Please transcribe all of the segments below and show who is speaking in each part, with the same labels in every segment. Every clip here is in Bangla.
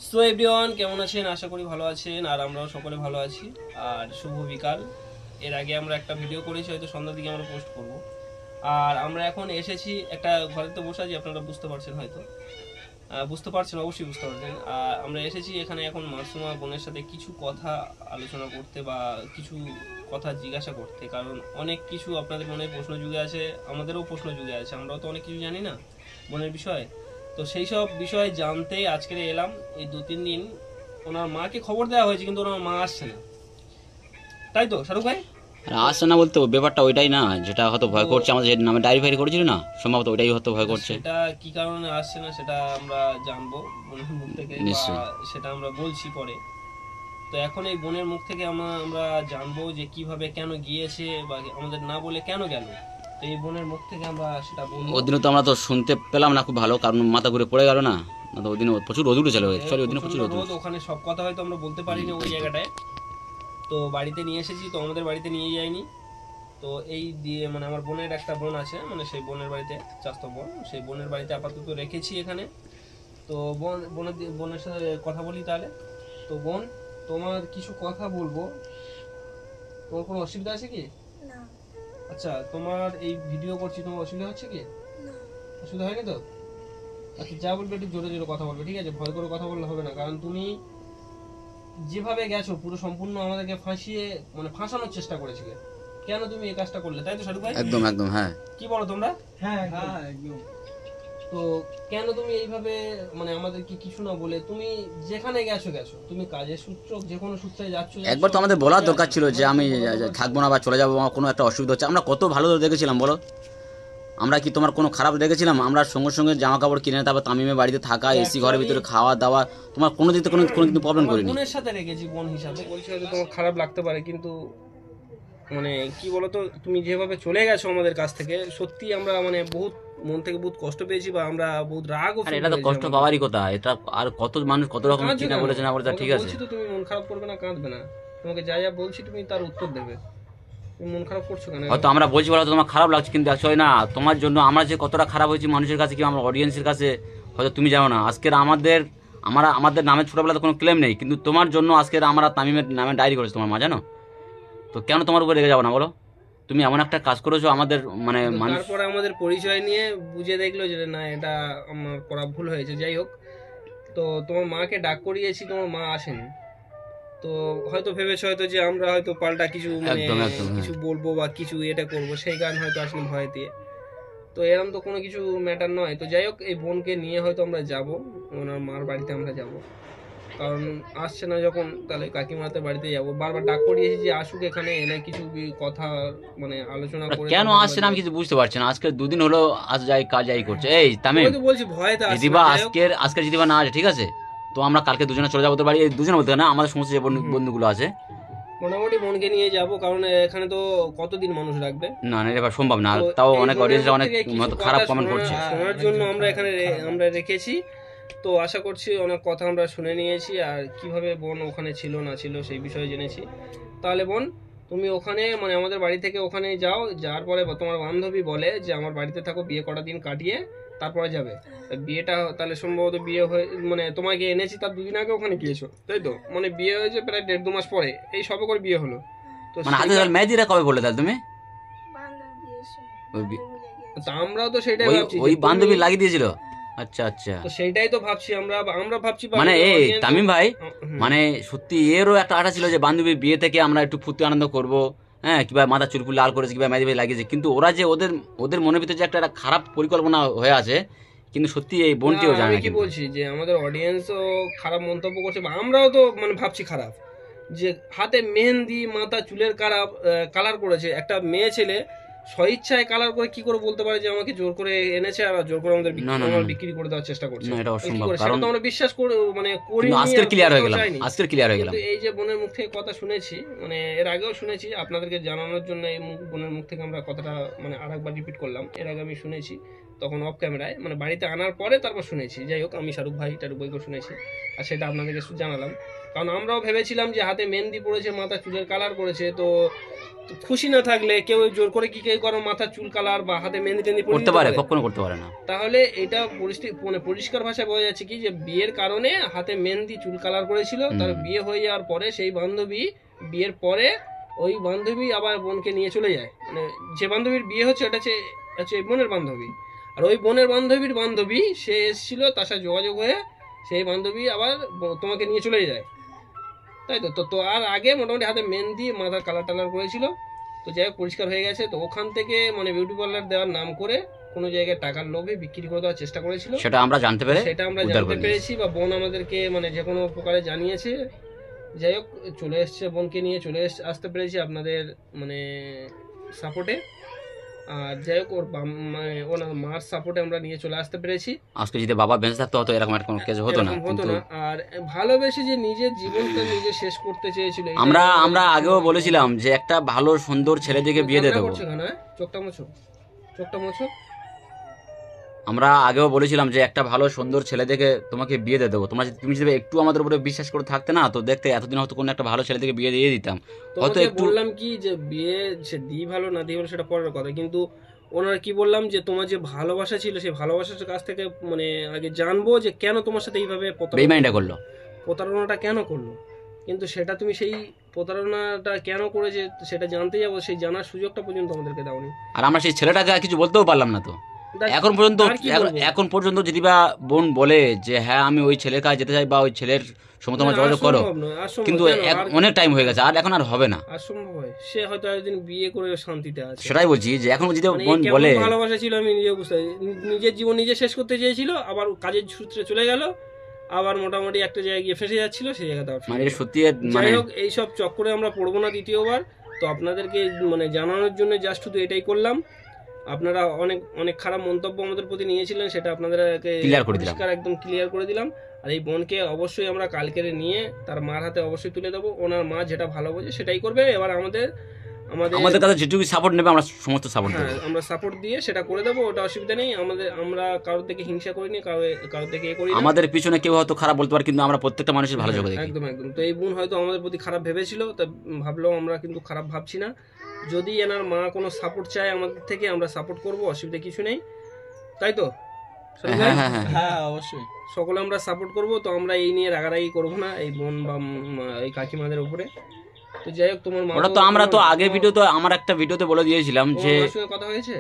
Speaker 1: সো এভরিওয়ান, কেমন আছেন? আশা করি ভালো আছেন, আর আমরাও সকলে ভালো আছি। আর শুভ বিকাল। এর আগে আমরা একটা ভিডিও করেছি, হয়তো সন্ধ্যার দিকে আমরা পোস্ট করব। আর আমরা এখন এসেছি একটা ঘরে, তো বসে আছি, আপনারা বুঝতে পারছেন হয়তো, বুঝতে পারছেন, অবশ্যই বুঝতে পারছেন। আর আমরা এসেছি এখানে এখন মাসুমা বোনের সাথে কিছু কথা আলোচনা করতে বা কিছু কথা জিজ্ঞাসা করতে, কারণ অনেক কিছু আপনাদের মনে প্রশ্ন যুগে আছে, আমাদেরও প্রশ্ন যুগে আছে, আমরাও তো অনেক কিছু জানি না বোনের বিষয়ে। তো সেই সব বিষয়ে জানতেই আজকে এলাম। এই 2-3 দিন ওনার মাকে খবর দেওয়া হয়েছে, কিন্তু ওনার মা আসছে না, তাই তো শাহরুখ ভাই?
Speaker 2: আসছে না বলতে ব্যাপারটা ওইটাই না, যেটা হয়তো ভয় করছে আমাদের, যে নামে ডায়েরি ফাইরি করেছিল না, সম্ভবত ওইটাই হয়তো ভয় করছে।
Speaker 1: সেটা কি কারণে আসছে না সেটা আমরা জানবো বোনের মুখ থেকে, বা
Speaker 2: নিশ্চয়ই।
Speaker 1: সেটা আমরা বলছি পরে। তো এখন এই বোনের মুখ থেকে আমরা জানবো যে কিভাবে কেন গিয়েছে, বা আমাদের না বলে কেন গেল। তো এই বোনের মুখ থেকে আমরা সেটা বলবো।
Speaker 2: ওদিনও তো আমরা তো শুনতে পেলাম না খুব ভালো, কারণ মাথা ঘুরে পড়ে গেল না। না তো ওদিনও প্রচুর রোদ উঠেছিল, অ্যাকচুয়ালি ওদিনও প্রচুর রোদ
Speaker 1: রোদ, ওখানে সব কথা হয়তো আমরা বলতে পারিনি ওই জায়গাটায়। তো বাড়িতে নিয়ে এসেছি, তো আমাদের বাড়িতে নিয়ে যায়নি। তো এই দিয়ে আমার বোনের একটা বোন আছে, সেই বোনের বাড়িতে, চাস্তো বোন, সেই বোনের বাড়িতে আপাতত রেখেছি এখানে। তো বোনের সাথে কথা বলি তাহলে। তো বোন, তোমার কিছু কথা বলবো, তোমার কোনো অসুবিধা আছে কি?
Speaker 3: না।
Speaker 1: আচ্ছা, তোমার এই ভিডিও করছি, তোমার অসুবিধা হচ্ছে কি?
Speaker 3: না।
Speaker 1: অসুবিধা হয়নি তো? আচ্ছা, যা বলবে একটু জোরে জোরে কথা বলবে, ঠিক আছে? ভয় করে কথা বললে হবে না, কারণ তুমি যেভাবে গেছো পুরো সম্পূর্ণ আমাদেরকে ফাঁসানোর চেষ্টা করেছিলে। কেন তুমি এই কাজটা করলে, তাই তো শাহরুখ ভাই?
Speaker 2: একদম একদম, হ্যাঁ।
Speaker 1: কি বলো তোমরা?
Speaker 4: হ্যাঁ একদম।
Speaker 1: তো কেন তুমি এইভাবে আমাদেরকে কিছু না বলে তুমি যেখানে গেছো, তুমি কাজের সূত্র, যে কোনো সূত্রে যাচ্ছ,
Speaker 2: একবার তো আমাদের বলার দরকার ছিল যে আমি থাকবো না বা চলে যাবো, আমার কোনো একটা অসুবিধা হচ্ছে। আমরা কত ভালো দেখেছিলাম বলো, আমরা কি তোমার কোনো খারাপ দেখেছিলাম? আমরা সঙ্গে সঙ্গে জামা কাপড় কিনে, তারপর তামিমের বাড়িতে থাকা, এসি ঘরের ভিতরে খাওয়া দাওয়া, তোমার কোনো দিকে কোনো কিন্তু প্রবলেম করিনি।
Speaker 1: বোনের সাথে রেখেছি, বোন হিসাবে বলছি, হয়তো তোমার খারাপ লাগতে পারে, কিন্তু কি বলতো, তুমি যেভাবে চলে গেছো আমাদের কাছ থেকে, সত্যি আমরা বহুত মন থেকে বহুত কষ্ট পেয়েছি, বা আমরা বহুত রাগও
Speaker 2: আর
Speaker 1: feel
Speaker 2: এটা তো
Speaker 1: করেছি
Speaker 2: কষ্ট পাওয়ারই কথা, এটা আর কত মানুষ কত রকম
Speaker 1: কাঁদছো
Speaker 2: চিন্তা
Speaker 1: কেন?
Speaker 2: বলেছে না বলেছে, ঠিক আছে।
Speaker 1: বলছি তো, তুমি মন খারাপ করবে না, কাঁদবে না। তোমাকে যা যা বলছি তুমি তার উত্তর দেবে। তুমি মন খারাপ করছো কেন?
Speaker 2: হয়তো আমরা বলছি বলা তোমার খারাপ লাগছে, কিন্তু অ্যাকচুয়ালি না, তোমার জন্য আমরা যে কতটা খারাপ হয়েছি মানুষের কাছে, কি আমার অডিয়েন্সের কাছে, হয়তো তুমি জানো না। আজকের আমাদের নামে ছোটবেলাতে কোনো ক্লেম নেই, কিন্তু তোমার জন্য আজকের আমরা তামিমের নামে ডায়েরি করেছি তোমার মা, জানো তো? কেন তোমার উপরে রেগে যাবো না বলো? তুমি এমন একটা কাজ করেছো আমাদের মানুষ।
Speaker 1: তারপরে আমাদের পরিচয় নিয়ে বুঝে দেখলো যে না, এটা আমার করা ভুল হয়েছে। যাই হোক, তো তোমার মাকে ডাক করিয়েছি, তোমার মা আসেনি। তো হয়তো ভেবেছো হয়তো যে আমরা হয়তো পাল্টা কিছু
Speaker 2: একদম একদম, হ্যাঁ।
Speaker 1: কিছু বলবো বা কিছু এটা করবো, সেই কারণে হয়তো আসলে ভয় দিয়ে। তো এরকম তো কোনো কিছু ম্যাটার নয়। তো যাই হোক, এই বোনকে নিয়ে হয়তো আমরা যাব, ওনার মার বাড়িতে আমরা যাব, কারণ আসছে না যখন, তাহলে কাকিমাতে বাড়িতে যাব। বারবার ডাক করিয়েছি যে আসুক, এখানে এনে কিছু কথা আলোচনা করে।
Speaker 2: কেন আসছে না আমি কিছু বুঝতে পারছি না। আজকে দুদিন হলো আজ যাই কাজ যাই করছে। এই তামিম,
Speaker 1: ওই তো বলছি, ভয়তে আসছে
Speaker 2: দিদিবা
Speaker 1: না। যাই হোক,
Speaker 2: আজকে দিদিবা না আছে, ঠিক আছে? তো আমরা কালকে দুজনে চলে যাবো তোর বাড়ি। এই দুজনে বলতে না, আমাদের সমস্ত যে বন্ধুগুলো আছে,
Speaker 1: মোটামুটি বোনকে নিয়ে যাব, কারণ এখানে তো কতদিন মানুষ রাখবে।
Speaker 2: না না এবার সম্ভব না,
Speaker 1: তো
Speaker 2: তাও
Speaker 1: এই
Speaker 2: অনেক
Speaker 1: বোনের
Speaker 2: অডিয়েন্সরা
Speaker 1: মুখ
Speaker 2: অনেক
Speaker 1: থেকে কিছু
Speaker 2: খারাপ
Speaker 1: কথা
Speaker 2: কমেন্ট করছে।
Speaker 1: শোনার জন্য আমরা এখানে আমরা রেখেছি। তো আশা করছি অনেক কথা আমরা শুনে নিয়েছি, আর কিভাবে বোন ওখানে ছিল না ছিল সেই বিষয়ে জেনেছি। তাহলে বোন, তুমি ওখানে আমাদের বাড়ি থেকে ওখানে যাও, যাওয়ার পরে তোমার বান্ধবী বলে যে আমার বাড়িতে থাকো, বিয়ে কটা দিন কাটিয়ে তারপরে যাবে। তা বিয়েটা তাহলে সম্ভবত বিয়ে হয়ে তোমাকে এনেছি তার 2 দিন আগে ওখানে গিয়েছো, তাই তো? বিয়ে হয়েছে প্রায় 1.5-2 মাস পরে, এই সবে করে বিয়ে হলো। তো
Speaker 2: হাতে মেহেদিরা কবে বললে তাহলে তুমি?
Speaker 3: বান্ধবী বিয়ের সময়
Speaker 2: ওই বি-
Speaker 3: বান্ধবী লেগে
Speaker 1: তা আমরাও তো সেটাই ভাবছি,
Speaker 2: ওই
Speaker 1: যে
Speaker 2: বান্ধবী লাগিয়ে দিয়েছিল? আচ্ছা আচ্ছা।
Speaker 1: তো সেইটাই তো ভাবছি, আমরা ভাবছি
Speaker 2: এই তামিম ভাই,
Speaker 1: হুম।
Speaker 2: সত্যি এরও একটা আশা ছিল যে বান্ধবীর বিয়ে থেকে আমরা একটু ফুর্তি আনন্দ করবো, হ্যাঁ, কিংবা মাথা চুলকুল লাল করেছে, কিংবা মেহেদি লাগিয়েছে, কিন্তু ওরা যে ওদের মনের ভিতরে যে একটা খারাপ পরিকল্পনা হয়ে আছে, কিন্তু সত্যি এই বোনটিও জানে
Speaker 1: আমি
Speaker 2: না।
Speaker 1: কি বলছি যে আমাদের অডিয়েন্সও খারাপ মন্তব্য করছে, বা আমরাও তো ভাবছি খারাপ, যে হাতে মেহেন্দি, মাথা চুলের কালার করেছে একটা মেয়ে ছেলে, স্বইচ্ছায় কালার করে কি করে বলতে পারে যে আমাকে জোর করে এনেছে, আর জোর করে আমাদের বিক্রি করে দেওয়ার চেষ্টা করছে?
Speaker 2: না, এটা
Speaker 1: কি
Speaker 2: অসম্ভব,
Speaker 1: করে?
Speaker 2: কারণ
Speaker 1: সেটা তো আমরা বিশ্বাস করি
Speaker 2: কিন্তু আজকের ক্লিয়ার হয়ে গেলাম, আজকের ক্লিয়ার হয়ে গেলাম।
Speaker 1: কিন্তু এই যে বোনের মুখ থেকে কথা শুনেছি, এর আগেও শুনেছি, আপনাদেরকে জানানোর জন্য এই বোনের মুখ থেকে আমরা কথাটা আরেকবার রিপিট করলাম। এর আগে আমি শুনেছি, তখন অফ ক্যামেরায়, বাড়িতে আনার পরে তারপর শুনেছি। যাই হোক, আমি টারুক ভাইকে শুনেছি। আর সেটা আপনাদেরকে জানালাম। কারণ আমরাও ভেবেছিলাম যে হাতে মেহেন্দি পড়েছে, মাথা চুলের কালার করেছে, তো খুশি না থাকলে কেউ জোর করে কি কেউ কারো মাথা চুল কালার বা হাতে মেহেন্দি টেন্দি পরে
Speaker 2: করতে
Speaker 1: দিতে
Speaker 2: পারে,
Speaker 1: পারে?
Speaker 2: কখনো করতে পারে না।
Speaker 1: তাহলে এটা মানে পরিষ্কার ভাষায় বোঝা যাচ্ছে কি যে বিয়ের কারণে হাতে মেহেন্দি চুল কালার করেছিল, তার বিয়ে হয়ে যাওয়ার পরে সেই বান্ধবী বিয়ের পরে ওই বান্ধবী আবার বোনকে নিয়ে চলে যায়। মানে যে বান্ধবীর বিয়ে হচ্ছে এটা হচ্ছে এই বোনের বান্ধবী, আর ওই বোনের বান্ধবীর বান্ধবী সে এসেছিল, তার সাথে যোগাযোগ হয়ে সেই বান্ধবী আবার তোমাকে নিয়ে চলে যায়, তাই তো? তো আর আগে মোটামুটি হাতে মেহেন্দি মাথার কালার টালার করেছিল। তো যাই হোক পরিষ্কার হয়ে গেছে। তো ওখান থেকে মানে বিউটি পার্লার দেওয়ার নাম করে কোনো জায়গায় টাকার লোভে বিক্রি করে দেওয়ার চেষ্টা করেছিল,
Speaker 2: সেটা আমরা জানতে পেরে
Speaker 1: সেটা আমরা
Speaker 2: উদ্ধার
Speaker 1: জানতে
Speaker 2: করে নিয়েছি।
Speaker 1: পেরেছি বা বোন আমাদেরকে মানে যে কোনো প্রকারে জানিয়েছে। যাই হোক চলে এসছে, বোনকে নিয়ে আসতে পেরেছি আপনাদের মানে সাপোর্টে। আর যাই হোক ওর মানে ওনার মার সাপোর্টে আমরা নিয়ে চলে আসতে পেরেছি।
Speaker 2: আজকে যদি বাবা বেঁচে থাকতো হয়তো এরকম একটা কোনো কেস হতো না,
Speaker 1: এরকম হতো
Speaker 2: কিন্তু
Speaker 1: না। আর ভালোবেসে যে নিজের জীবনটা নিজে শেষ করতে চেয়েছিল, এটাই
Speaker 2: আমরা
Speaker 1: আমাদের
Speaker 2: আগেও বলেছিলাম যে একটা ভালো সুন্দর ছেলে দেখে বিয়ে দিয়ে
Speaker 1: কান্না
Speaker 2: দেবো।
Speaker 1: করছো কেন, হ্যাঁ? চোখটা মোছো, চোখটা মোছো।
Speaker 2: আমরা আগেও বলেছিলাম যে একটা ভালো সুন্দর ছেলে দেখে তোমাকে বিয়ে দিয়ে দেবো। তুমি যদি একটু আমাদের উপরে বিশ্বাস করে থাকতে না, তো দেখতে এতদিন হয়তো কোনো একটা ভালো ছেলে দেখে বিয়ে দিয়ে দিতাম। হয়তো
Speaker 1: তোমাকে
Speaker 2: একটু
Speaker 1: বললাম কি যে বিয়ে সে দিই ভালো না দিই ভালো সেটা পরের কথা, কিন্তু ওনার কি বললাম যে তোমার যে ভালোবাসা ছিল সেই ভালোবাসার কাছ থেকে মানে আগে জানবো যে কেন তোমার সাথে এইভাবে
Speaker 2: বেইমানিটা করলো।
Speaker 1: প্রতারণাটা কেন করলো। কিন্তু সেটা তুমি সেই প্রতারণাটা কেন করেছে সেটা জানতে যাবো, সেই জানার সুযোগটা পর্যন্ত আমাদেরকে দাওনি।
Speaker 2: আর আমরা সেই ছেলেটাকে আর কিছু বলতেও পারলাম না। তো এখন পর্যন্ত যদি বা বোন বলে যে হ্যাঁ আমি ওই ছেলের কাছে যেতে চাই বা ওই ছেলের সঙ্গে তোমার যোগাযোগ করো, কিন্তু অনেক টাইম হয়ে গেছে, আর এখন আর হবে না।
Speaker 1: আর সম্ভব হয় সে হয়তো একদিন বিয়ে করে শান্তিতে আছে।
Speaker 2: সেটাই বলছি যে এখন যদি
Speaker 1: মানে
Speaker 2: বোন
Speaker 1: কেমন
Speaker 2: বলে
Speaker 1: ভালোবাসা ছিল আমি নিজে বুঝতে পারি। নিজের জীবন নিজে শেষ করতে চেয়েছিল, আবার কাজের সূত্রে চলে গেল, আবার মোটামুটি একটা জায়গায় গিয়ে ফেসে যাচ্ছিল, সেই জায়গাতে আবার ফিরে
Speaker 2: মানে
Speaker 1: গেল।
Speaker 2: সত্যি
Speaker 1: যাই হোক এইসব চক্করে আমরা পড়বো না দ্বিতীয়বার। তো আপনাদেরকে মানে জানানোর জন্য জাস্ট শুধু এটাই করলাম। আপনারা অনেক অনেক খারাপ মন্তব্য আমাদের প্রতি নিয়েছিলেন, সেটা আপনাদেরকে
Speaker 2: ক্লিয়ার করে দিলাম,
Speaker 1: পরিষ্কার একদম ক্লিয়ার করে দিলাম। আর এই বোনকে অবশ্যই আমরা কালকে নিয়ে তার মার হাতে অবশ্যই তুলে দেবো। ওনার মা যেটা ভালো বোঝে সেটাই করবে। এবার আমাদের
Speaker 2: কাছে যেটুকু সাপোর্ট নেবে আমরা সমস্ত সাপোর্ট দেবো।
Speaker 1: আমরা সাপোর্ট দিয়ে সেটা করে দেবো, ওটা অসুবিধা নেই। আমরা কারোর থেকে হিংসা করিনি, কারোর থেকে এ করি না।
Speaker 2: আমাদের পিছনে কেউ হয়তো খারাপ বলতে পারে, কিন্তু আমরা প্রত্যেকটা মানুষের ভালো চোখে দেখি।
Speaker 1: একদম একদম। তো এই বোন হয়তো আমাদের প্রতি খারাপ ভেবেছিল, তা ভাবলেও আমরা কিন্তু খারাপ ভাবছি না। যদি এনার মা কোনো সাপোর্ট চায় আমাদের থেকে, আমরা সাপোর্ট করব, অসুবিধা কিছু নেই, তাই তো?
Speaker 4: হ্যাঁ অবশ্যই
Speaker 1: সকলে আমরা সাপোর্ট করব। তো আমরা এই নিয়ে রাগারাগি করবো না এই বোন বা এই কাকিমাদের উপরে। তো যাই হোক তোমার মা
Speaker 2: ওটা তো আমরা তো আগে ভিডিওতে আমার একটা ভিডিওতে বলে দিয়েছিলাম যে
Speaker 1: মার সঙ্গে কথা হয়েছে,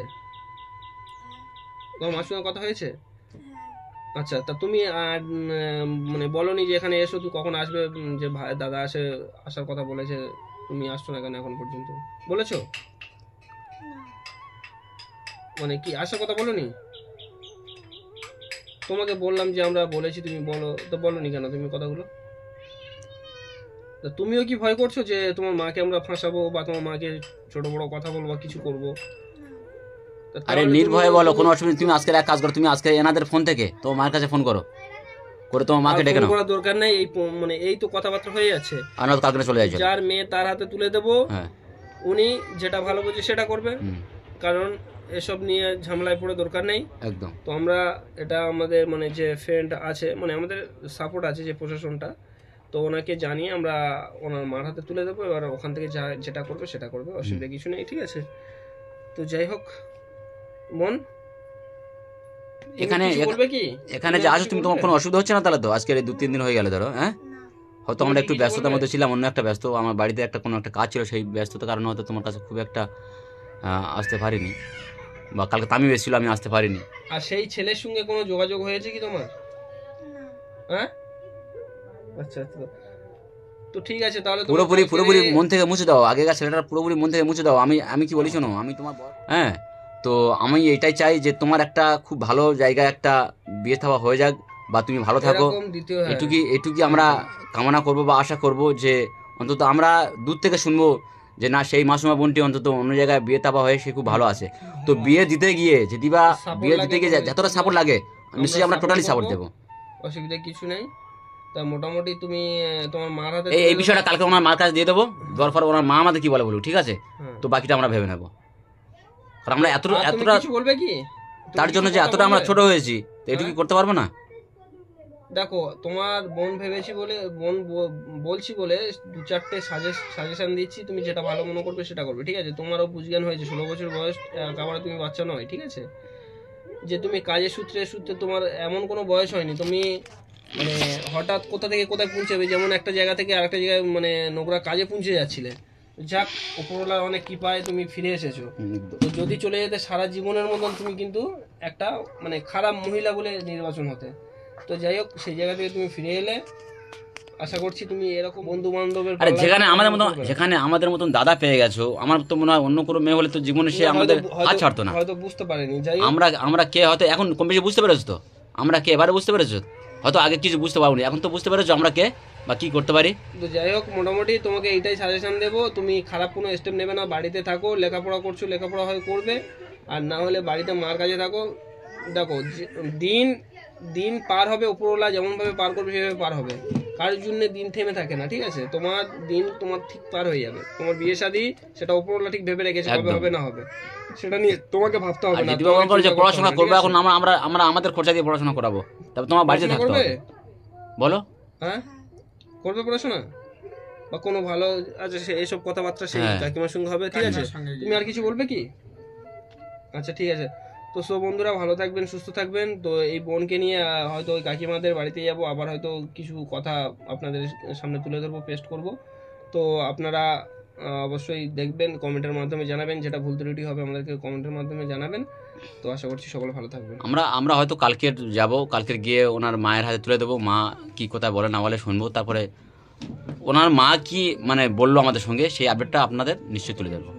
Speaker 1: তোমার মার সঙ্গে কথা হয়েছে। আচ্ছা, তা তুমি মানে বলনি যে এখানে এসো, তুই কখন আসবে, যে ভাই দাদা আসার কথা বলেছে, তুমি আসছো না কেন এখন পর্যন্ত? বলেছো মানে কি আসার কথা বলনি? তোমাকে বললাম যে আমরা বলেছি, তুমি বলো তো, বলনি কেন তুমি কথাগুলো? তা তুমিও কি ভয় করছো যে তোমার মাকে আমরা ফাঁসাবো বা তোমার মাকে ছোট বড় কথা বলবো বা কিছু করবো?
Speaker 2: আরে নির্ভয়ে বলো, কোনো অসুবিধা। তুমি আজকে এক কাজ করো, তুমি আজকে এনাদের ফোন থেকে তোমার মায়ের কাছে ফোন করো, করে তোমার মাকে ডেকে নাও।
Speaker 1: করার দরকার নাই, এই মানে এই তো কথাবার্তা হয়ে যাচ্ছে।
Speaker 2: আর না কালকে চলে যাচ্ছে।
Speaker 1: যার মেয়ে তার হাতে তুলে দেবো,
Speaker 2: হ্যাঁ
Speaker 1: উনি যেটা ভালো বোঝে সেটা করবে, কারণ এসব নিয়ে ঝামেলায় পড়ে দরকার নেই
Speaker 2: একদম।
Speaker 1: তো আমরা এটা আমাদের মানে যে ফ্রেন্ড আছে, মানে আমাদের সাপোর্ট আছে যে প্রশাসনটা, তো ওনাকে জানিয়ে আমরা ওনার মার হাতে তুলে দেবো। এবার ওখান থেকে যেটা করবে সেটা করবে, অসুবিধা কিছু নেই, ঠিক আছে? তো যাই হোক বোন,
Speaker 2: এখানে
Speaker 1: বলবে কি
Speaker 2: এখানে যে আসো তুমি, তোমার কোনো অসুবিধা হচ্ছে না তাহলে? তো আজকে 2-3 দিন হয়ে গেল ধরো, হ্যাঁ হয়তো আমরা একটু ব্যস্ততার মধ্যে ছিলাম, অন্য একটা ব্যস্ত, আমার বাড়িতে একটা কোনো একটা কাজ ছিল, সেই ব্যস্ততার কারণে হয়তো তোমার কাছে খুব একটা আসতে পারিনি, বা কালকে তামিম এসেছিল আমি আসতে পারিনি।
Speaker 1: আর সেই ছেলের সঙ্গে কোনো যোগাযোগ হয়েছে কি তোমার? হ্যাঁ আচ্ছা আচ্ছা, তো ঠিক আছে তাহলে
Speaker 2: পুরোপুরি মন থেকে মুছে দাও, আগেকার ছেলেটার পুরোপুরি মন থেকে মুছে দাও। আমি কি বলি শোনো, আমি তোমার হ্যাঁ, তো আমি এটাই চাই যে তোমার একটা খুব ভালো জায়গায় একটা বিয়ে থাওয়া হয়ে যাক, বা তুমি ভালো থাকো, এটুকুই আমরা কামনা করব বা আশা করব, যে অন্তত আমরা দূর থেকে শুনবো যে না, সেই মাসুমা বোনটি অন্তত অন্য জায়গায় বিয়ে থাওয়া হয়ে সে খুব ভালো আছে। তো বিয়ে দিতে গিয়ে যদি বা বিয়ে দিতে গিয়ে যতটা সাপোর্ট লাগে, নিশ্চয়ই আমরা টোটালি সাপোর্ট দেবো,
Speaker 1: অসুবিধা কিছু নেই। তা মোটামুটি তুমি তোমার মার হাতে
Speaker 2: এই বিষয়টা কালকে ওনার মার কাছে দিয়ে দেবো, দরকার ওনার মা আমাদের কি বলে বলুক, ঠিক আছে? তো বাকিটা আমরা ভেবে নেবো, কারণ আমরা এতটা
Speaker 1: বলবে কি
Speaker 2: তার জন্য যে এতটা আমরা ছোট হয়েছি, তো এটুকু করতে পারবো না?
Speaker 1: দেখো তোমার বোন ভেবেছি বলে বলছি বলে 2-4টে সাজেশন দিচ্ছি, তুমি যেটা ভালো মনে করবে সেটা করবে, ঠিক আছে? তোমারও বুঝজ্ঞান হয়েছে, 16 বছর বয়স, আবার তুমি বাচ্চা নয়, ঠিক আছে? যে তুমি কাজের সূত্রে তোমার এমন কোনো বয়স হয়নি তুমি মানে হঠাৎ কোথা থেকে কোথায় পৌঁছাবে, যেমন একটা জায়গা থেকে আরেকটা জায়গায় মানে নোংরা কাজে পৌঁছে যাচ্ছিলে, যাক উপরওয়ালার অনেক কৃপায় তুমি ফিরে এসেছো। তো যদি চলে যেতে সারা জীবনের মতন তুমি কিন্তু একটা মানে খারাপ মহিলা বলে নির্বাচন হতে। তো যাই হোক, সেই জায়গা থেকে তুমি ফিরে এলে, আশা করছি তুমি এরকম বন্ধু বান্ধবের
Speaker 2: আরে যেখানে আমাদের মতন দাদা পেয়ে গেছো, আমার তো মনে হয় অন্য কোনো মেয়ে হলে তো জীবনে সে আমাদের হাত ছাড়তো না।
Speaker 1: হয়তো বুঝতে পারেনি, যাই হোক
Speaker 2: আমরা কে হয়তো এখন কম বেশি বুঝতে পেরেছো তো, আমরা কে এবারে বুঝতে পেরেছো, হয়তো আগে কিছু বুঝতে পারোনি, এখন তো বুঝতে পেরেছো আমরা কে বা কি করতে পারি।
Speaker 1: তো যাই হোক, মোটামুটি তোমাকে এইটাই সাজেশন দেবো, তুমি খারাপ কোনো স্টেপ নেবে না, বাড়িতে থাকো, লেখাপড়া করছো লেখাপড়া হয় করবে, আর না হলে বাড়িতে মার কাছে থাকো। দেখো দিন পার হবে, উপরওয়ালা যেমনভাবে পার করবে সেভাবে পার হবে, কারোর জন্য দিন থেমে থাকে না, ঠিক আছে? তোমার দিন তোমার ঠিক পার হয়ে যাবে, তোমার বিয়ে শাদী সেটা উপরওয়ালা ঠিক ভেবে রেখেছে, কবে হবে না হবে সেটা নিয়ে তোমাকে ভাবতে হবে না।
Speaker 2: পড়াশোনা করবে, এখন আমরা আমাদের খরচা দিয়ে পড়াশোনা করাবো, তারপর তোমার বাড়িতে থাকতে হবে, বলো?
Speaker 1: হ্যাঁ করবে পড়াশোনা বা কোনো ভালো, আচ্ছা এসব কথাবার্তা সেই কাকিমার সঙ্গে হবে, ঠিক আছে? তুমি আর কিছু বলবে কি? আচ্ছা ঠিক আছে। তো সব বন্ধুরা ভালো থাকবেন, সুস্থ থাকবেন। তো এই বোনকে নিয়ে হয়তো ওই কাকিমাদের বাড়িতে যাব, আবার হয়তো কিছু কথা আপনাদের সামনে তুলে ধরবো, পেস্ট করব। তো আপনারা অবশ্যই দেখবেন, কমেন্টের মাধ্যমে জানাবেন, যেটা ভুল ত্রুটি হবে আমাদেরকে কমেন্টের মাধ্যমে জানাবেন। তো আশা করছি সকলে ভালো থাকবেন।
Speaker 2: আমরা হয়তো কালকের গিয়ে ওনার মায়ের হাতে তুলে দেবো, মা কি কথা বলে না বলে শুনবো, তারপরে ওনার মা কি মানে বললো আমাদের সঙ্গে সেই আপডেটটা আপনাদের নিশ্চয়ই তুলে দেবো।